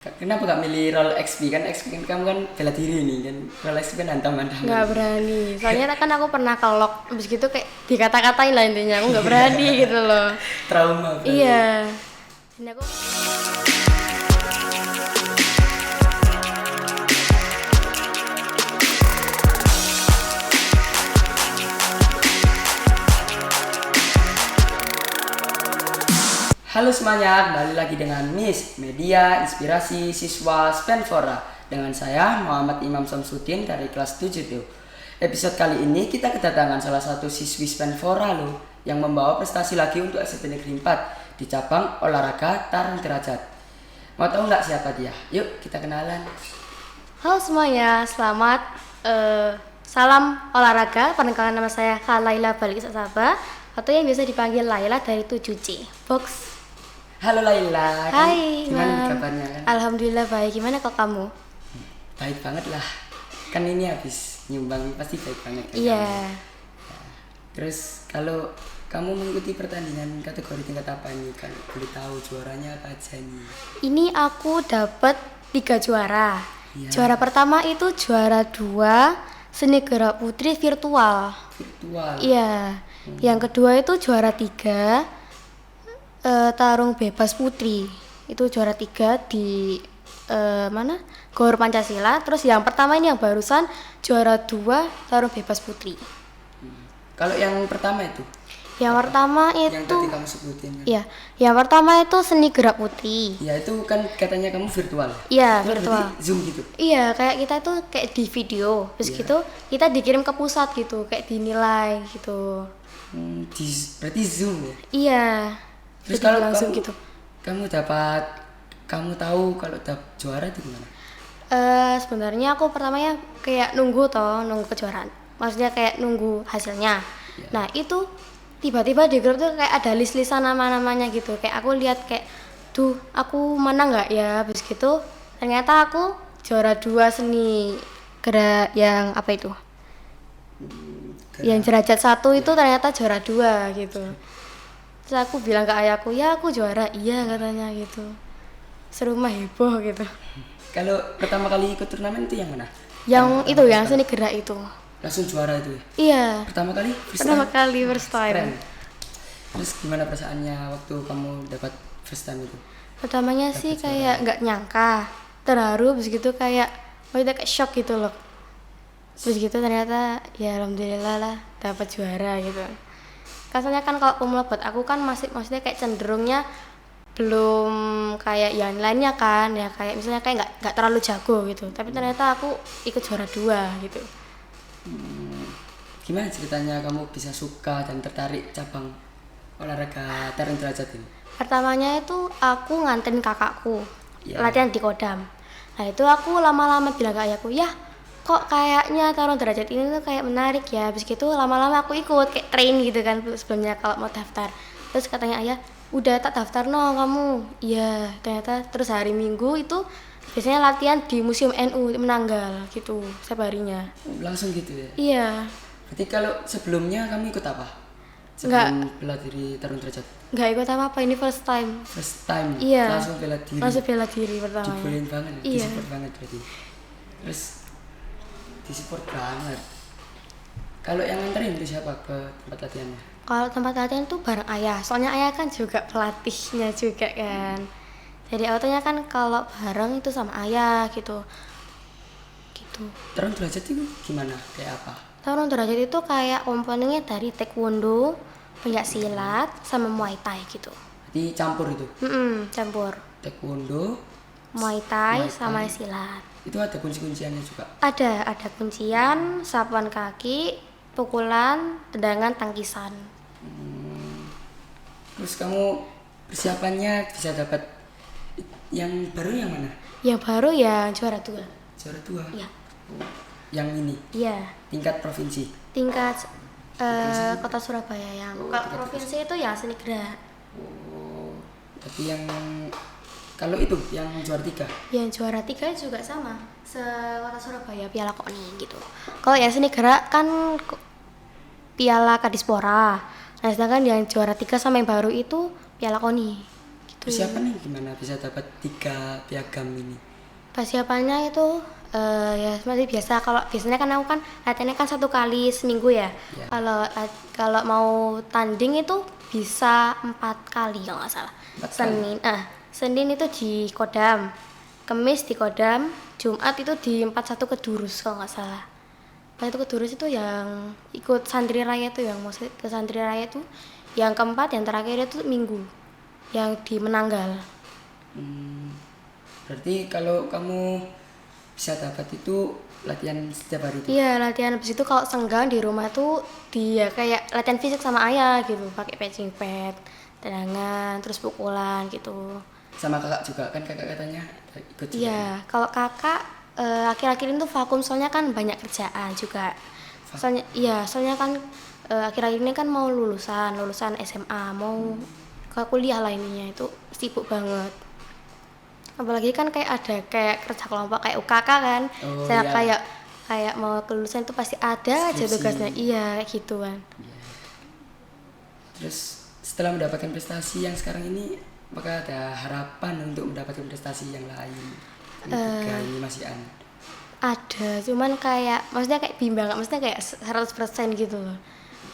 Kenapa gak milih role XP kan XP kan kamu kan bela diri nih kan role XP kan hantam-hantaman. Nggak berani, soalnya kan aku pernah kelok abis gitu kayak dikata-katain lah intinya, aku nggak berani gitu loh. Trauma berarti. Iya. Dan aku Halo semuanya, kembali lagi dengan Miss Media Inspirasi Siswa Spenfora dengan saya Muhammad Imam Samsudin dari kelas 7 tuh. Episode kali ini kita kedatangan salah satu siswi Spenfora loh yang membawa prestasi lagi untuk SMP Negeri 4 di cabang olahraga tarung derajat. Mau tahu nggak siapa dia? Yuk kita kenalan. halo semuanya, selamat salam olahraga. Perkenalkan nama saya Laila Balik Sabah atau yang biasa dipanggil Laila dari 7C Box. Halo Laila. Hai, Gimana Mam. kabarnya kan? Alhamdulillah baik. Gimana kok kamu? Baik banget lah. Kan ini habis nyumbang pasti baik banget kan. Iya. kamu? Terus kalau kamu mengikuti pertandingan kategori tingkat apa nih? Kalau boleh tahu juaranya apa aja nih? Ini aku dapat 3 juara. Iya. Juara pertama itu juara 2 seni gerak putri virtual. Virtual. Iya. Yang kedua itu juara 3 tarung bebas putri. Itu juara 3 di mana? Gor Pancasila. Terus yang pertama ini yang barusan juara 2 tarung bebas putri. Kalau yang pertama itu? Yang pertama Yang itu tadi kamu sebutin kan? iya, yang pertama itu seni gerak putri. Ya itu kan katanya kamu virtual. Iya, Itu virtual. berarti Zoom gitu. Iya, kayak kita itu kayak di video. Terus Iya. gitu kita dikirim ke pusat gitu, kayak dinilai gitu. Berarti Zoom ya? Iya. Terus Jadi kalau langsung kamu gitu. kamu tahu kalau juara itu gimana? Sebenarnya aku pertamanya kayak nunggu kejuaraan. Maksudnya kayak nunggu hasilnya. Iya. Nah, itu tiba-tiba di grup tuh kayak ada list-listan nama-namanya gitu. Kayak aku lihat kayak, "Duh, aku menang nggak ya?" Habis gitu ternyata aku juara 2 seni gerak yang apa itu? Yang derajat 1 itu ternyata juara 2 gitu. Terus aku bilang ke ayahku, "Ya, aku juara." "Iya," katanya gitu. Serumah heboh gitu. Kalau pertama kali ikut turnamen itu yang mana? Yang itu yang seni gerak itu. Langsung juara itu ya? Iya, Pertama kali? First pertama time? kali first Keren. time. Terus gimana perasaannya waktu kamu dapat first time itu? Pertamanya sih kayak nggak nyangka, terharu, terus gitu kayak maksudnya kayak shock gitu loh. Terus gitu ternyata ya alhamdulillah lah dapat juara gitu. Kasarnya kan kalau pemula buat aku kan maksudnya kayak cenderungnya belum kayak yang lainnya kan, ya kayak misalnya kayak nggak terlalu jago gitu. Tapi ternyata aku ikut juara 2 gitu. Gimana ceritanya kamu bisa suka dan tertarik cabang olahraga tarung derajat ini? Pertamanya itu aku nganterin kakakku Iya. latihan di Kodam. Nah itu aku lama-lama bilang ke ayahku, "Ya kok kayaknya tarung derajat ini tuh kayak menarik ya." Habis gitu lama-lama aku ikut kayak train gitu kan sebelumnya kalau mau daftar. Terus katanya ayah, "Udah tak daftar no kamu." Iya ternyata terus hari Minggu itu biasanya latihan di Museum NU Menanggal gitu setiap harinya. Langsung gitu ya? Iya. Berarti kalau sebelumnya kamu ikut apa? Sebelum bela diri tarung derajat? Nggak ikut apa-apa, ini first time. First time? Iya. Langsung bela diri? Langsung bela diri pertamanya. Dibolehin banget ya? Iya. Disupport banget berarti? Terus disupport banget. Kalau yang nganterin itu siapa ke tempat latihannya? Kalau tempat latihan tuh bareng ayah, soalnya ayah kan juga pelatihnya juga kan. Jadi autonya kan kalau bareng itu sama ayah gitu. Gitu. Tarung derajat itu gimana? Kayak apa? Tarung derajat itu kayak komponennya dari taekwondo, pencak silat, sama muay thai gitu. Jadi campur itu? Campur. Taekwondo, Muay thai Muay sama Thai. silat. itu ada kunci-kunciannya juga? Ada kuncian, sapuan kaki, pukulan, tendangan, tangkisan. Terus kamu persiapannya bisa dapat yang baru yang mana? Yang baru ya juara 2. Juara 2? Iya. Yang ini? Iya. Tingkat provinsi? Tingkat kota Surabaya yang kalau provinsi itu ya seni gerak. Oh, tapi yang kalau itu yang juara 3? Yang juara 3 juga sama, kota Surabaya Piala KONI gitu. Kalau yang seni gerak kan Piala Kadispora. Nah, sedangkan yang juara 3 sama yang baru itu Piala KONI. Persiapannya gimana bisa dapat 3 piagam ini? Persiapannya itu ya seperti biasa. Kalau biasanya kan aku kan latihannya kan 1 kali seminggu ya. Ya. Kalau mau tanding itu bisa 4 kali kalau nggak salah. 4 Senin itu di Kodam, Kemis di Kodam, Jumat itu di 41 Kedurus kalau nggak salah. Nah itu Kedurus itu yang ikut santri raya itu, yang mau ke santri raya itu yang keempat, yang terakhir itu Minggu yang di Menanggal. Berarti kalau kamu bisa dapat itu latihan setiap hari itu? Iya, latihan. Habis itu kalau senggang di rumah tuh dia kayak latihan fisik sama ayah gitu, pakai patching pad, tendangan, terus pukulan gitu. Sama kakak juga kan, kakak katanya ikut juga. Iya, kalau kakak akhir-akhir ini tuh vakum soalnya kan banyak kerjaan juga. Soalnya kan akhir-akhir ini kan mau lulusan SMA, mau ke kuliah lah ininya, itu sibuk banget. Apalagi kan kayak ada kayak kerja kelompok kayak UKK kan. Oh, Saya iya. kayak mau kelulusan itu pasti ada aja Skripsi. tugasnya. Iya, kayak gitu kan. Terus setelah mendapatkan prestasi yang sekarang ini, apakah ada harapan untuk mendapatkan prestasi yang lain? Ini masih Ada, cuman kayak maksudnya kayak bimbang, maksudnya kayak 100% gitu loh.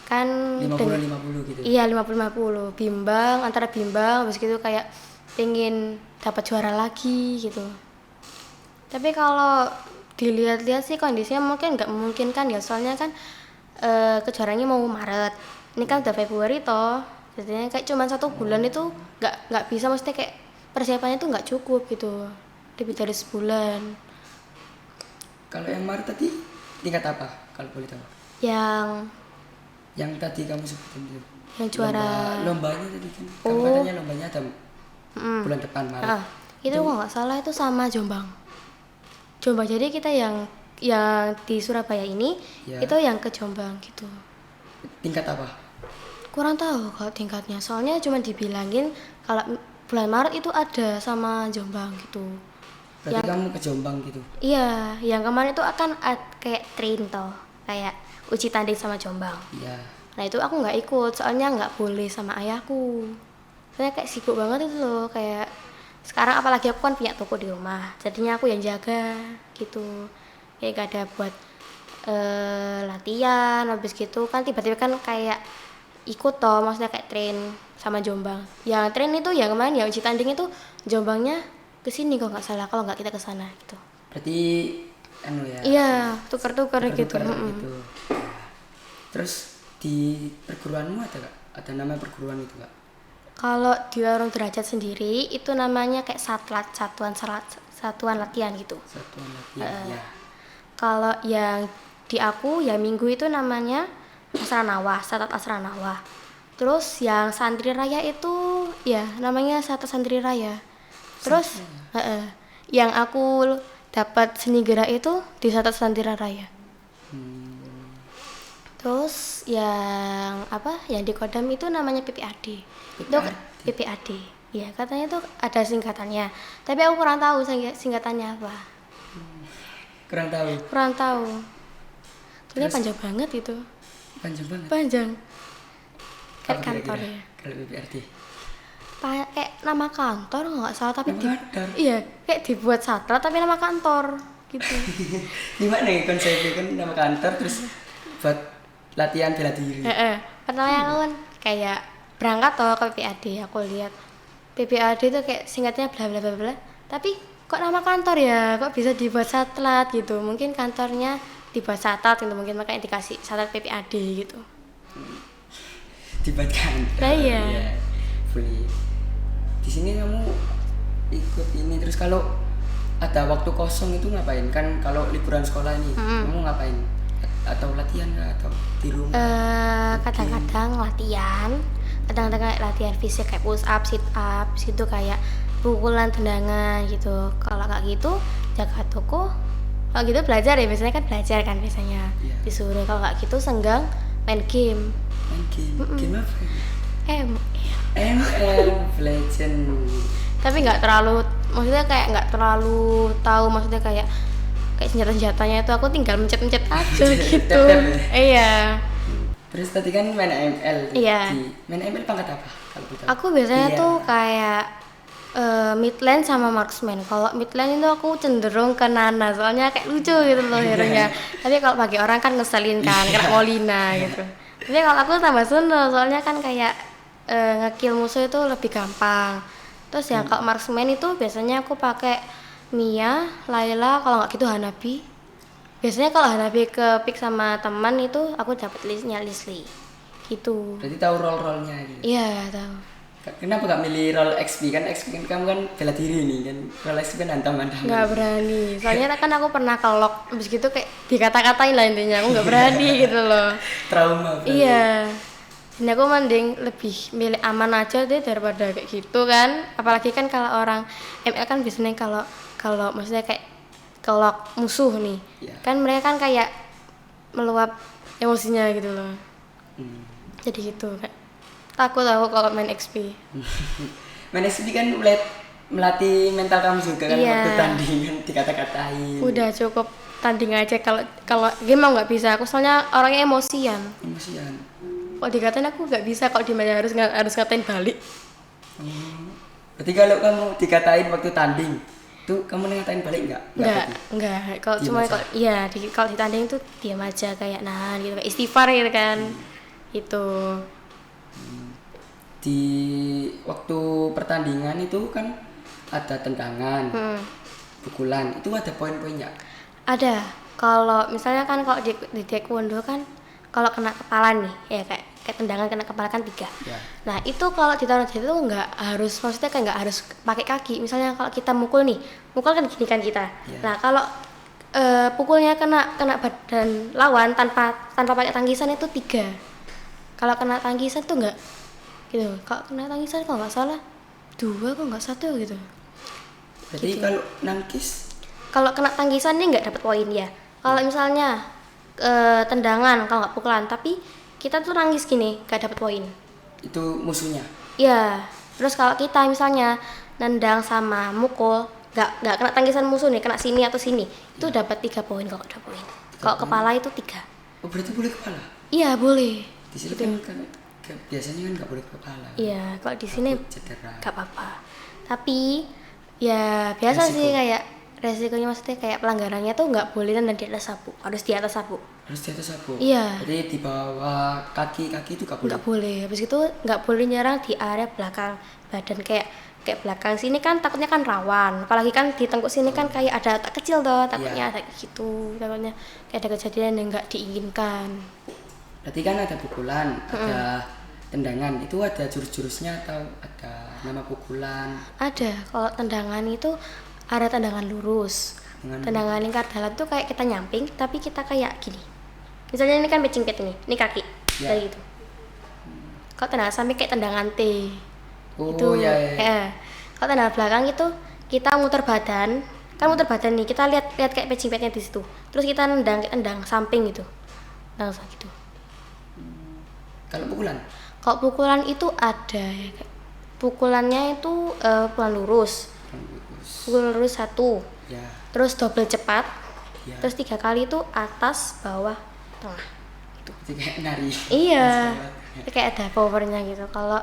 Kan 50-50 gitu. Iya, 50-50. Antara bimbang habis gitu kayak pengen dapat juara lagi gitu. Tapi kalau dilihat-lihat sih kondisinya mungkin nggak memungkinkan ya, soalnya kan kejuaraannya mau Maret. Ini kan udah Februari toh. Jadinya kayak cuma 1 bulan itu nggak bisa, maksudnya kayak persiapannya tuh nggak cukup gitu. Lebih dari sebulan. Kalau yang Maret tadi tingkat apa kalau boleh tahu? Yang Tadi kamu sebutin itu. yang juara Lombanya tadi kan. Kamu katanya lombanya ada bulan depan Maret. itu kalau nggak salah itu sama Jombang. Jadi kita yang di Surabaya ini Ya. itu yang ke Jombang gitu. Tingkat apa? Kurang tahu kalau tingkatnya, soalnya cuma dibilangin kalau bulan Maret itu ada sama Jombang gitu. Berarti kamu ke Jombang gitu. Iya, yang kemarin itu akan kayak train toh, kayak uji tanding sama Jombang. Iya. Nah itu aku nggak ikut, soalnya nggak boleh sama ayahku. Soalnya kayak sibuk banget itu loh, kayak sekarang apalagi aku kan punya toko di rumah, jadinya aku yang jaga gitu. Kayak gak ada buat latihan, habis gitu kan tiba-tiba kan kayak ikut toh, maksudnya kayak train sama Jombang. Yang train itu yang kemarin yang uji tanding itu Jombangnya kesini kalau nggak salah, kalau nggak kita ke sana gitu. Berarti ya. Iya, tukar-tukar gitu. Gitu. Terus di perguruanmu ada gak? Ada nama perguruan itu gak? Kalau di Warung Derajat sendiri itu namanya kayak satuan latihan gitu. Satuan latihan. Ya. Kalau yang di aku ya Minggu itu namanya Asranawa, Satat Asranawa. Terus yang Santri Raya itu ya namanya Satat Santri Raya. Terus yang aku dapat seni gerak itu di Satat Santri Raya. Terus yang yang di Kodam itu namanya PPAD. Itu PPAD. Ya, katanya tuh ada singkatannya. Tapi aku kurang tahu singkatannya apa. Kurang tahu. Ternyata panjang banget itu. Panjang banget. Panjang. Kayak Apa kantor kira-kira ya. Kalau PPRD. Kayak nama kantor nggak salah, tapi Nama kantor? iya kayak dibuat satlat tapi nama kantor gitu. Gimana ya konsepnya kan nama kantor terus buat latihan bela diri. Pertama aku kan kayak berangkat toh ke PPAD, aku lihat PPAD itu kayak singkatnya bla bla bla bla. Tapi kok nama kantor ya, kok bisa dibuat satlat gitu. Mungkin kantornya dibuat satlat gitu, mungkin makanya dikasih satlat PPAD gitu. Dibuat kantor. Nah, iya. Boleh. Di sini kamu ikut ini terus kalau ada waktu kosong itu ngapain? Kan kalau liburan sekolah ini kamu ngapain? Atau latihan nggak atau di rumah? Kadang-kadang latihan, kadang-kadang kayak latihan fisik kayak push up, sit up, gitu kayak pukulan, tendangan gitu. Kalau nggak gitu jaga toko. Kalau gitu belajar ya, biasanya kan belajar kan biasanya disuruh. Kalau nggak gitu senggang main game. Game apa? ML Legend. Tapi nggak terlalu, maksudnya kayak nggak terlalu tahu, maksudnya kayak senjatanya itu aku tinggal mencet aja gitu. Iya. Terus tadi kan main ML. Iya. Main ML pangkat apa kalau kita? Aku biasanya tuh kayak Midland sama marksman. Kalau midland itu aku cenderung ke Nana, soalnya kayak lucu gitu loh hero-nya. Tapi kalau bagi orang kan ngeselin kan, kayak Molina gitu. Tapi kalau aku tambah seneng, soalnya kan kayak ngekill musuh itu lebih gampang. Terus ya kalau marksman itu biasanya aku pakai Mia, Layla, kalau nggak gitu Hanabi. Biasanya kalau Hanabi ke pick sama teman itu aku dapat listnya Leslie. Gitu. Berarti tahu role-role-nya gitu. Iya, tahu. Kenapa gak milih role XP? Kan XP kan kamu kan bela diri nih kan. Role XP kan hantam-hantam. Nggak berani, soalnya kan aku pernah kelok abis gitu kayak dikata-katain lah intinya, aku nggak berani gitu loh. Trauma berarti. Iya, dan aku mending lebih milih aman aja deh daripada kayak gitu kan. Apalagi kan kalau orang ML kan biasanya kalau maksudnya kayak kelok musuh nih, Iya. kan mereka kan kayak meluap emosinya gitu loh. Hmm. Jadi gitu kayak takut aku kalau main XP. Main XP kan melatih mental kamu juga kan Iya. waktu tanding kan dikata-katain. Udah cukup tanding aja, kalau game mau nggak bisa, aku soalnya orangnya emosian. Emosian. Kalau dikatain aku nggak bisa, kalau di harus ngatain balik. Berarti kalau kamu dikatain waktu tanding, tuh kamu ngatain balik nggak? Enggak. Kalau Diam cuma aja. kalau ditanding tuh diam aja kayak nahan gitu, kayak istighfar gitu kan. Itu. Di waktu pertandingan itu kan ada tendangan, pukulan, itu ada poin-poinnya. Ada. Kalau misalnya kan kalau di taekwondo kan kalau kena kepala nih, ya kayak tendangan kena kepala kan 3. Ya. Nah, itu kalau di Tarung Derajat itu nggak harus, maksudnya kayak nggak harus pakai kaki. Misalnya kalau kita mukul kan gini kan kita. Ya. Nah, kalau pukulnya kena badan lawan tanpa pakai tangkisan itu 3. Kalau kena tangkisan tuh nggak gitu. Kalau kena tangkisan kalau nggak salah 2 kok nggak 1 gitu. Berarti kalau nangkis Kalau kena tangkisan ini nggak dapat poin ya. Kalau misalnya tendangan kalau nggak pukulan, tapi kita tuh nangis gini nggak dapat poin. itu musuhnya. Iya. Terus kalau kita misalnya nendang sama mukul nggak kena tangkisan musuh nih, kena sini atau sini, itu dapat 3 poin kalau udah poin. Kalau kepala itu 3. Oh berarti boleh kepala? Iya boleh. Di sini kan biasanya kan nggak boleh kepala. Iya, kalau di sini Takut cedera. nggak apa-apa. Tapi ya biasa Resiko. sih kayak resikonya, maksudnya kayak pelanggarannya tuh nggak boleh nendang di atas sabuk, harus di atas sabuk. Harus di atas sabuk. Iya. Jadi di bawah kaki itu nggak boleh. Nggak boleh. Habis itu nggak boleh nyerang di area belakang badan, kayak belakang sini kan takutnya kan rawan. Apalagi kan di tengkuk sini kan kayak ada otak kecil tuh, takutnya ada gitu. Takutnya kayak ada kejadian yang nggak diinginkan. Berarti kan ada pukulan, ada tendangan. Itu ada jurus-jurusnya atau ada nama pukulan? Ada. Kalau tendangan itu ada tendangan lurus. Tendangan lingkar dalam tuh kayak kita nyamping tapi kita kayak gini. Misalnya ini kan pitching pit ini kaki, Ya. kayak gitu. Kalau tendangan samping kayak tendangan T. Oh Itu ya. kalau tendangan belakang itu kita muter badan, kan muter badan nih, kita lihat kayak pitching pitnya di situ, terus kita nendang samping gitu, langsung gitu. Kalau pukulan? Kalau pukulan itu ada ya, kayak pukulannya itu pukulan lurus, pukul lurus 1, Ya. terus double cepat, Ya. terus 3 kali itu atas bawah tengah. Berarti kayak nari. Iya, kayak ada powernya gitu. Kalau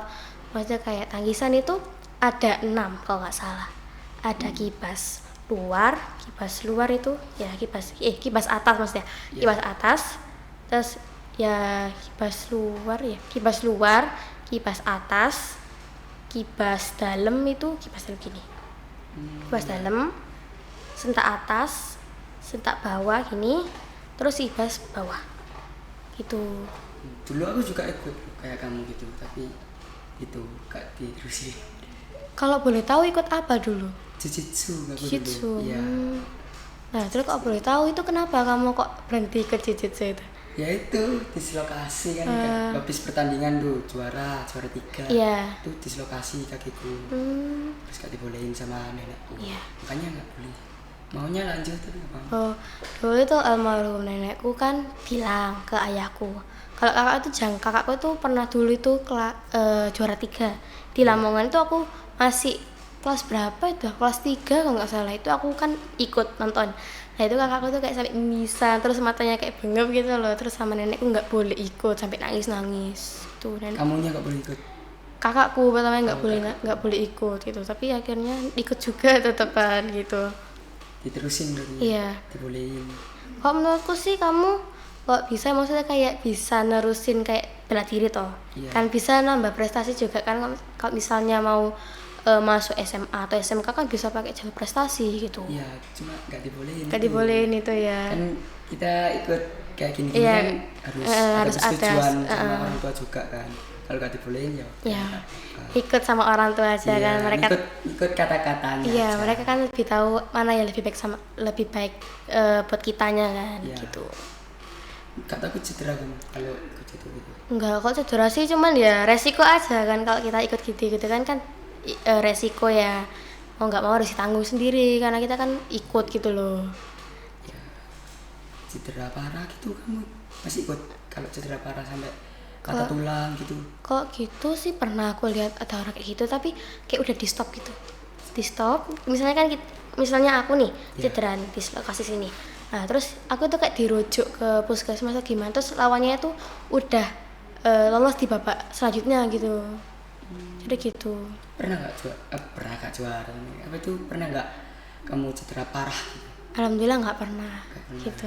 maksudnya kayak tangkisan itu ada 6 kalau nggak salah. Ada kibas luar itu ya kibas atas maksudnya. Ya. Kibas atas, terus ya kibas luar, kibas atas, kibas dalam itu kibas dalam gini. Kibas dalam, sentak atas, sentak bawah gini, terus kibas bawah. Gitu. Dulu aku juga ikut kayak kamu gitu, tapi itu gak diterusin. Kalau boleh tahu ikut apa dulu? Jiu-jitsu aku Jiu-jitsu. dulu. Iya. Nah, terus kalau boleh tahu itu kenapa kamu kok berhenti ke jiu-jitsu itu? Ya itu dislokasi kan, habis pertandingan tuh juara 3. Iya. Itu dislokasi kakiku. Terus gak dibolehin sama nenekku. Iya. Makanya nggak boleh. Maunya lanjut tapi nggak mau. Oh, dulu itu almarhum nenekku kan bilang ke ayahku, kalau kakakku tuh pernah dulu itu juara 3 di Lamongan. Itu aku masih kelas berapa itu? Kelas 3 kalau nggak salah. Itu aku kan ikut nonton. Nah itu kakakku tuh kayak sampai bisa, terus matanya kayak bengep gitu loh. Terus sama nenekku nggak boleh ikut, sampai nangis tuh nenek. Kamunya nggak boleh ikut. kakakku pertamanya nggak boleh ikut gitu, tapi akhirnya ikut juga tetepan gitu. Diterusin berarti. Iya. Dibolehin. Kalau menurutku sih kamu kok bisa, maksudnya kayak bisa nerusin kayak bela diri toh. Iya. Kan bisa nambah prestasi juga kan, kalau misalnya mau masuk SMA atau SMK kan bisa pakai jalur prestasi gitu. Iya, cuma nggak dibolehin. Gak dibolehin itu ya. Kan kita ikut kayak gini Iya, kan harus ada harus persetujuan ada, sama orang tua juga kan. Kalau nggak dibolehin ya. Ya, nggak apa-apa. ikut sama orang tua aja Iya, kan mereka. ikut kata-katanya. Iya, aja. mereka kan lebih tahu mana yang lebih baik buat kitanya kan Iya. gitu. Gak takut cedera kamu kalau ikut itu gitu. Enggak kok cedera sih, cuman ya resiko aja kan kalau kita ikut gitu kan resiko ya, mau nggak mau harus ditanggung sendiri karena kita kan ikut gitu loh. Ya, cedera parah gitu kamu masih ikut kalau cedera parah sampai patah tulang gitu. Kok gitu sih, pernah aku lihat ada orang kayak gitu tapi kayak udah di stop gitu, di stop. Misalnya kan misalnya aku nih cedera di lokasi sini, nah terus aku tuh kayak dirujuk ke puskesmas atau gimana, terus lawannya itu udah lolos di babak selanjutnya gitu. Jadi gitu. Pernah gak juara apa itu, pernah nggak kamu cedera parah gitu? Alhamdulillah nggak pernah gitu.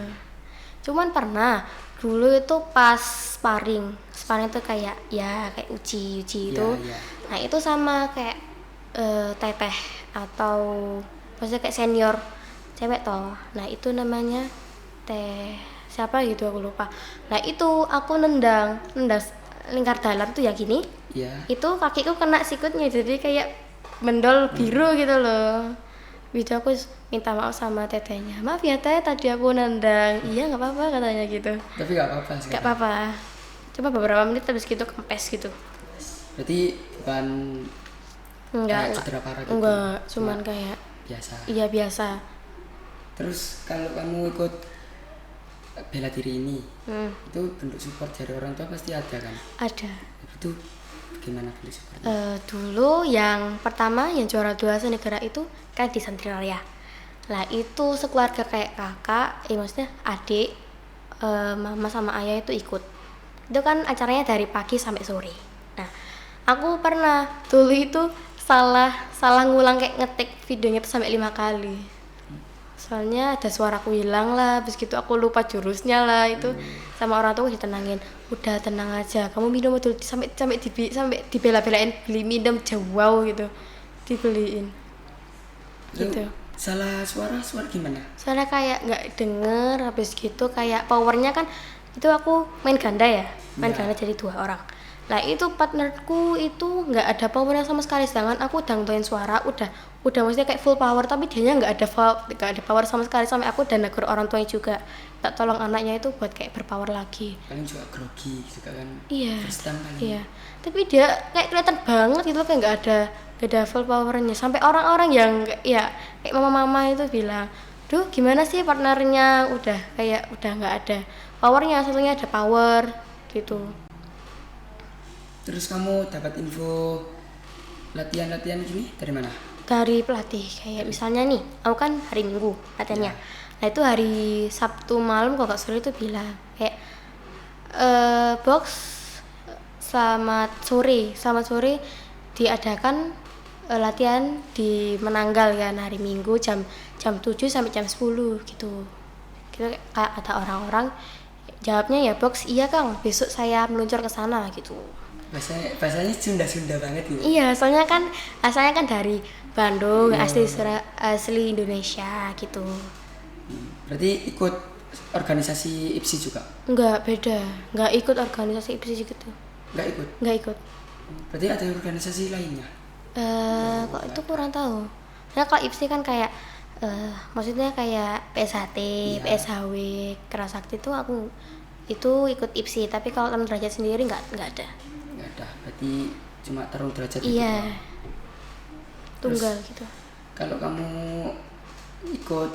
Cuman pernah dulu itu pas sparring itu kayak uji itu. Iya. Nah itu sama kayak teteh atau maksudnya kayak senior cewek toh. Nah itu namanya teh siapa gitu aku lupa. Nah itu aku nendang lingkar dalam tuh ya gini. Iya. Itu kakiku kena sikutnya jadi kayak mendol biru gitu loh. Gitu aku minta maaf sama tetehnya, maaf ya teh tadi aku nendang. Iya nggak apa-apa katanya gitu. Tapi nggak apa-apa sekarang. Nggak apa-apa, cuma beberapa menit habis gitu kempes gitu. Berarti bukan Enggak cedera parah gitu. enggak, cuman kayak biasa. iya biasa. Terus kalau kamu ikut bela diri ini, itu bentuk support dari orang tua pasti ada kan? Ada. Itu gimana bentuk supportnya? Dulu yang pertama yang juara 2 se-negara itu kan di Santrinaria. Lah itu sekeluarga kayak kakak, maksudnya adik, mama sama ayah itu ikut. Itu kan acaranya dari pagi sampai sore. Nah, aku pernah dulu itu salah ngulang kayak ngetik videonya itu sampai 5 kali. Soalnya ada suaraku hilang lah, habis gitu aku lupa jurusnya lah itu. Sama orang tua ditenangin, udah tenang aja, kamu minum dulu sampai dibela-belain beli minum jauh gitu, dibeliin gitu. Salah suara gimana? Soalnya kayak nggak denger, habis gitu kayak powernya kan itu aku main ganda ganda jadi 2 orang. Lah itu partnerku itu nggak ada powernya sama sekali, sedangkan aku udah ngeluarin suara udah maksudnya kayak full power, tapi dianya nggak ada power sama sekali, sampai aku dan negur orang tuanya juga tak tolong anaknya itu buat kayak berpower lagi. Paling juga grogi juga kan. Iya. First time paling. Iya. Tapi dia kayak kelihatan banget gitu kayak nggak ada full powernya, sampai orang-orang yang ya kayak mama-mama itu bilang, duh gimana sih partnernya udah nggak ada powernya, satunya ada power gitu. Terus kamu dapat info latihan gini dari mana? Dari pelatih, kayak misalnya nih aku kan hari Minggu latihannya. Nah itu hari Sabtu malam kalau nggak salah itu bilang kayak box selamat sore diadakan latihan di Menanggal kan hari Minggu jam 7 sampai jam 10 gitu. Kayak ada orang-orang jawabnya ya box iya Kang, besok saya meluncur ke sana gitu. Bahasanya Sunda banget gitu. Iya, soalnya kan asalnya kan dari Bandung, asli Indonesia gitu. Berarti ikut organisasi IPSI juga? Enggak, beda. Enggak ikut organisasi IPSI gitu. Enggak ikut. Berarti ada organisasi lainnya? Kok itu kurang tahu. Nah, kalau IPSI kan kayak maksudnya kayak PSHT, PSHW, Kerasakti itu aku itu ikut IPSI, tapi kalau Tarung Derajat sendiri enggak ada. Enggak ada. Berarti cuma Tarung Derajat itu. Iya. Tunggal gitu. Kalau kamu ikut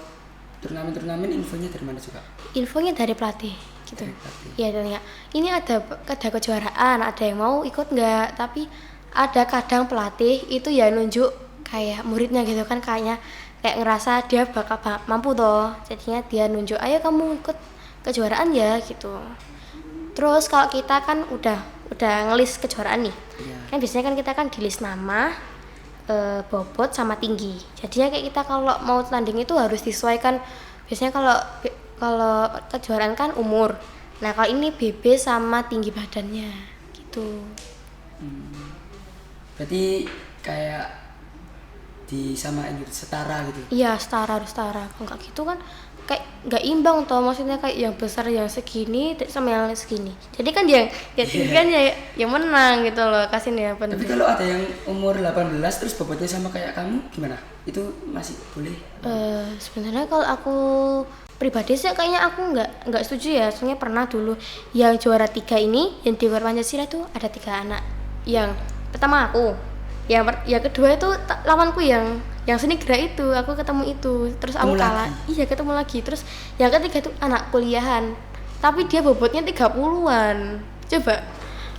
turnamen infonya dari mana juga? Infonya dari pelatih gitu. Dari pelatih. Iya, tanya. Ini ada kejuaraan, ada yang mau ikut nggak? Tapi ada kadang pelatih itu ya nunjuk kayak muridnya gitu kan, kayak ngerasa dia bakal mampu toh. Jadinya dia nunjuk, ayo kamu ikut kejuaraan ya gitu. Terus kalau kita kan udah udah ngelis kejuaraan nih. Iya. Kan biasanya kan kita kan di list nama, bobot sama tinggi. Jadinya kayak kita kalau mau tanding itu harus disesuaikan. Biasanya kalau kejuaraan kan umur. Nah kalau ini BB sama tinggi badannya gitu. Berarti kayak disamain gitu, setara gitu. Iya setara harus setara. Kalau nggak gitu kan kayak nggak imbang toh, maksudnya kayak yang besar yang segini sama yang segini. Jadi kan yang tinggi kan ya yang menang gitu loh, kasihin ya Tapi bener. kalau ada yang umur 18 terus bobotnya sama kayak kamu gimana? Itu masih boleh? Sebenarnya kalau aku pribadi sih kayaknya aku nggak setuju ya. Soalnya pernah dulu yang juara 3 ini yang di luar Pancasila tuh ada 3 anak. Yang pertama aku, yang kedua itu lawanku yang seni gerak itu, aku ketemu itu, terus aku Ketemu kalah. lagi? Iya ketemu lagi. Terus yang ketiga itu anak kuliahan, tapi dia bobotnya 30-an. Coba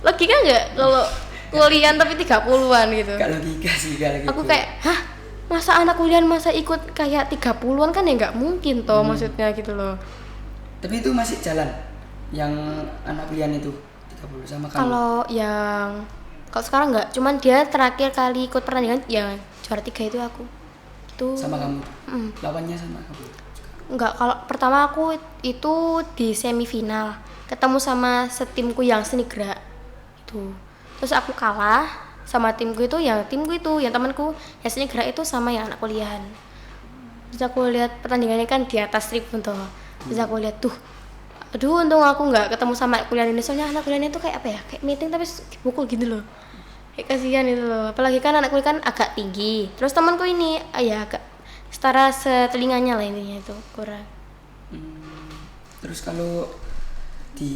logika nggak kalau kuliahan tapi 30-an gitu? Gak logika sih kalau gitu. Aku kayak, hah? Masa anak kuliah masa ikut kayak 30-an kan ya nggak mungkin toh, maksudnya gitu loh. Tapi itu masih jalan yang anak pilihan itu 30 sama kamu. Kalau sekarang nggak, cuman dia terakhir kali ikut pertandingan yang juara 3 itu aku. Itu Sama kamu. Mm. Lawannya sama kamu. Enggak, kalau pertama aku itu di semifinal ketemu sama setimku yang seni gerak itu. Terus aku kalah sama timku itu yang temanku yang seni gerak itu sama yang anak kuliahan. Terus aku lihat pertandingannya kan di atas tribun tuh. Terus aku lihat tuh, aduh untung aku nggak ketemu sama anak kuliahan ini, soalnya anak kuliahan itu kayak apa ya, kayak meeting tapi dipukul gitu loh. Kayak kasihan itu loh, apalagi kan anak kuliah kan agak tinggi. Terus temanku ini ya agak setara setelinganya lah, intinya itu kurang. Terus kalau di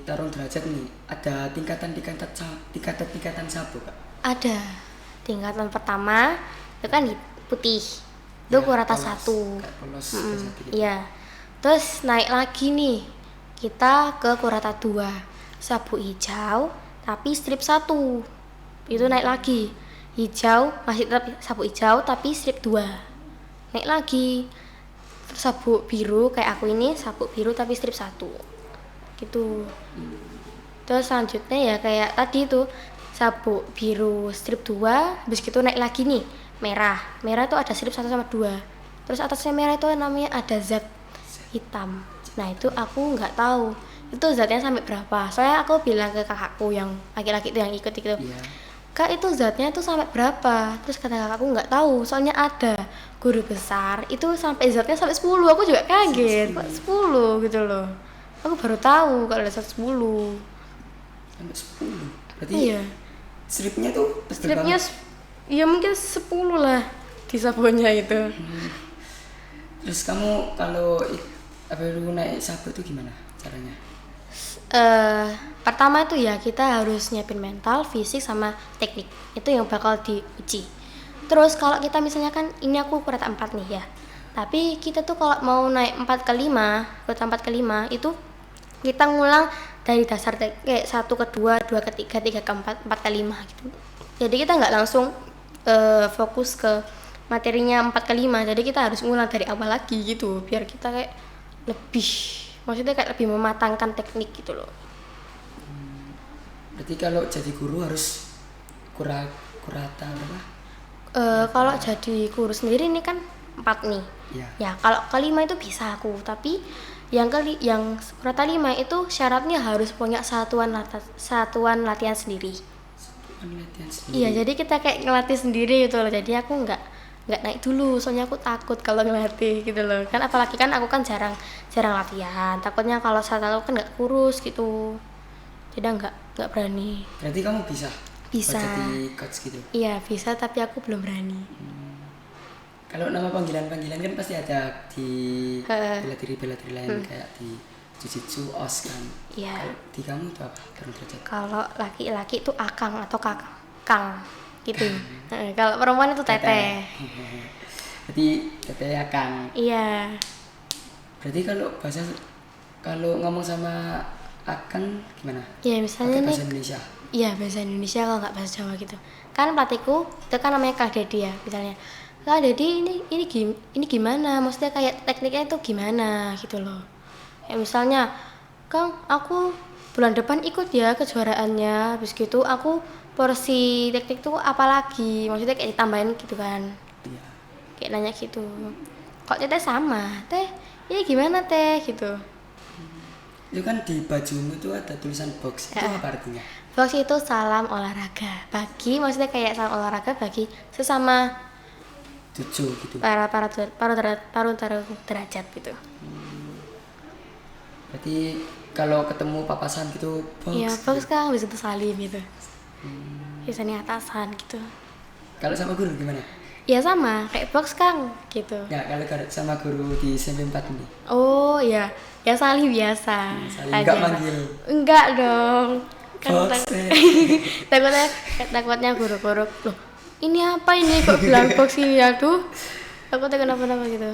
tarung derajat nih ada tingkatan sabu Kak. Ada tingkatan pertama itu kan putih, itu Ya, kurata polos. 1. Kayak polos biasa gitu. Iya. Terus naik lagi nih kita ke kurata 2, sabu hijau tapi strip 1. Itu naik lagi hijau, masih tetap sabu hijau tapi strip 2. Naik lagi. Terus sabuk biru kayak aku ini, sabuk biru tapi strip 1 gitu. Terus selanjutnya ya kayak tadi tuh, sabuk biru strip 2, habis gitu naik lagi nih merah tuh ada strip 1 sama 2. Terus atasnya merah itu namanya ada zat hitam. Nah itu aku nggak tahu itu zatnya sampai berapa, soalnya aku bilang ke kakakku yang laki-laki itu yang ikut itu, Iya. Kak itu zatnya tuh sampai berapa? Terus kata kakakku nggak tahu, soalnya ada guru besar itu sampai zatnya sampai 10. Aku juga kaget, kok 10 gitu loh. Aku baru tahu kalau ada zat 10. Sampai 10. Berarti Iya. stripnya tuh tebal Stripnya banget. ya mungkin 10 lah di sabunnya itu. Terus kamu kalau baru naik sabu itu gimana caranya? Pertama itu ya kita harus nyiapin mental, fisik sama teknik. Itu yang bakal diuji. Terus kalau kita misalnya kan ini aku kurata 4 nih ya. Tapi kita tuh kalau mau naik 4 ke 5, kurata 4 ke 5 itu kita ngulang dari dasar kayak 1 ke 2, 2 ke 3, 3 ke 4, 4 ke 5 gitu. Jadi kita nggak langsung fokus ke materinya 4 ke 5. Jadi kita harus ngulang dari awal lagi gitu biar kita kayak lebih, maksudnya kayak lebih mematangkan teknik gitu loh. Berarti kalau jadi guru harus kurata berapa? Kalau jadi guru sendiri ini kan 4 nih. Iya. Ya, kalau kelima itu bisa aku, tapi yang kurata 5 itu syaratnya harus punya satuan latihan sendiri. Penelitian sendiri. Iya, jadi kita kayak ngelatih sendiri gitu loh. Jadi aku nggak naik dulu, soalnya aku takut kalau ngelatih gitu loh. Kan apalagi kan aku kan jarang latihan. Takutnya kalau satu kan nggak kurus gitu. Jadi nggak berani. Berarti kamu bisa? Bisa. Buat jadi coach gitu. Iya bisa, tapi aku belum berani. Kalau nama panggilan-panggilan kan pasti ada di bela diri lain kayak di Jujitsu, OS kan. Iya. Kalau di kamu itu apa? Tarung derajat. Kalau laki-laki itu akang atau kakang, kang gitu. Kalau perempuan itu teteh. Berarti teteh ya Kang. Iya. Berarti kalau ngomong sama Akang gimana? Ya misalnya Pakai nih, bahasa Indonesia. iya bahasa Indonesia kalau nggak bahasa Jawa gitu. Kan pelatihku itu kan namanya Kak Dedi ya, misalnya. Kak Dedi ini gimana? Maksudnya kayak tekniknya itu gimana gitu loh. Ya misalnya, Kang aku bulan depan ikut ya kejuaraannya. Habis gitu aku porsi teknik tuh apalagi, maksudnya kayak ditambahin gitu kan, Iya. kayak nanya gitu, kok teteh sama teh, ini gimana teh gitu. Itu kan di bajumu tuh ada tulisan box. Itu apa artinya? Box itu salam olahraga bagi, maksudnya kayak salam olahraga bagi sesama Tujuh gitu. paru derajat gitu. Berarti kalau ketemu papasan gitu box. Iya, box kan habis itu salim gitu. Biasanya atasan gitu. Kalau sama guru gimana? Ya sama, kayak box Kang gitu. Ya kalau sama guru di SMP 4 ini. Oh ya, ya salim biasa. Saling aja. enggak manggil. Enggak dong. Box. Takutnya guru-guru loh. Ini apa ini kok bilang box ini, aduh. Takutnya kenapa-napa gitu.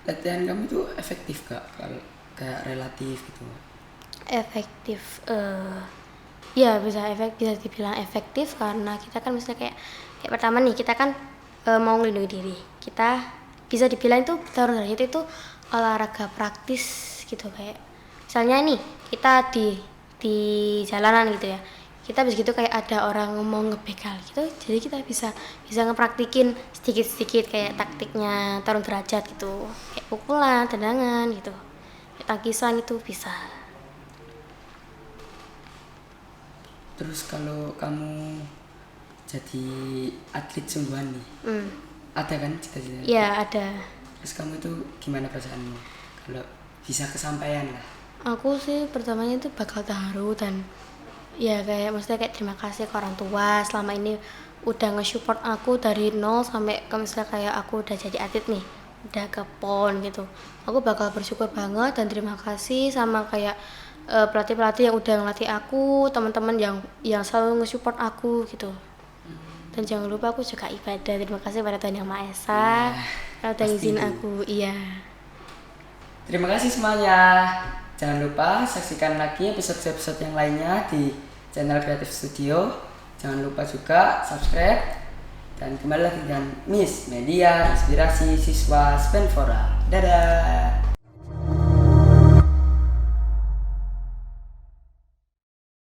Latihan kamu tuh efektif gak? Kalau kayak relatif gitu. Efektif, ya bisa dibilang efektif karena kita kan misalnya kayak pertama nih kita kan mau melindungi diri, kita bisa dibilang itu tarung derajat itu olahraga praktis gitu. Kayak misalnya nih kita di jalanan gitu ya, kita bisa gitu kayak ada orang mau ngebegal gitu, jadi kita bisa ngepraktikin sedikit kayak taktiknya tarung derajat gitu, kayak pukulan, tendangan gitu, kayak tangkisan itu bisa. Terus kalau kamu jadi atlet sungguhan nih, ada kan cita-cita? Ya ada. Terus kamu tuh gimana perasaanmu kalau bisa kesampaian lah? Aku sih pertamanya itu bakal terharu dan ya kayak maksudnya kayak terima kasih ke orang tua selama ini udah nge-support aku dari nol sampai ke misalnya kayak aku udah jadi atlet nih, udah ke PON gitu. Aku bakal bersyukur banget dan terima kasih sama kayak pelatih-pelatih yang udah ngelatih aku, teman-teman yang selalu nge-support aku gitu. Dan jangan lupa aku juga ibadah, terima kasih pada Tuhan Yang Maha Esa karena udah ngizin aku. Iya. Terima kasih semuanya. Jangan lupa saksikan lagi episode-episode yang lainnya di channel Creative Studio. Jangan lupa juga subscribe dan kembali lagi dengan Miss Media Inspirasi Siswa Spenfora. Dadah.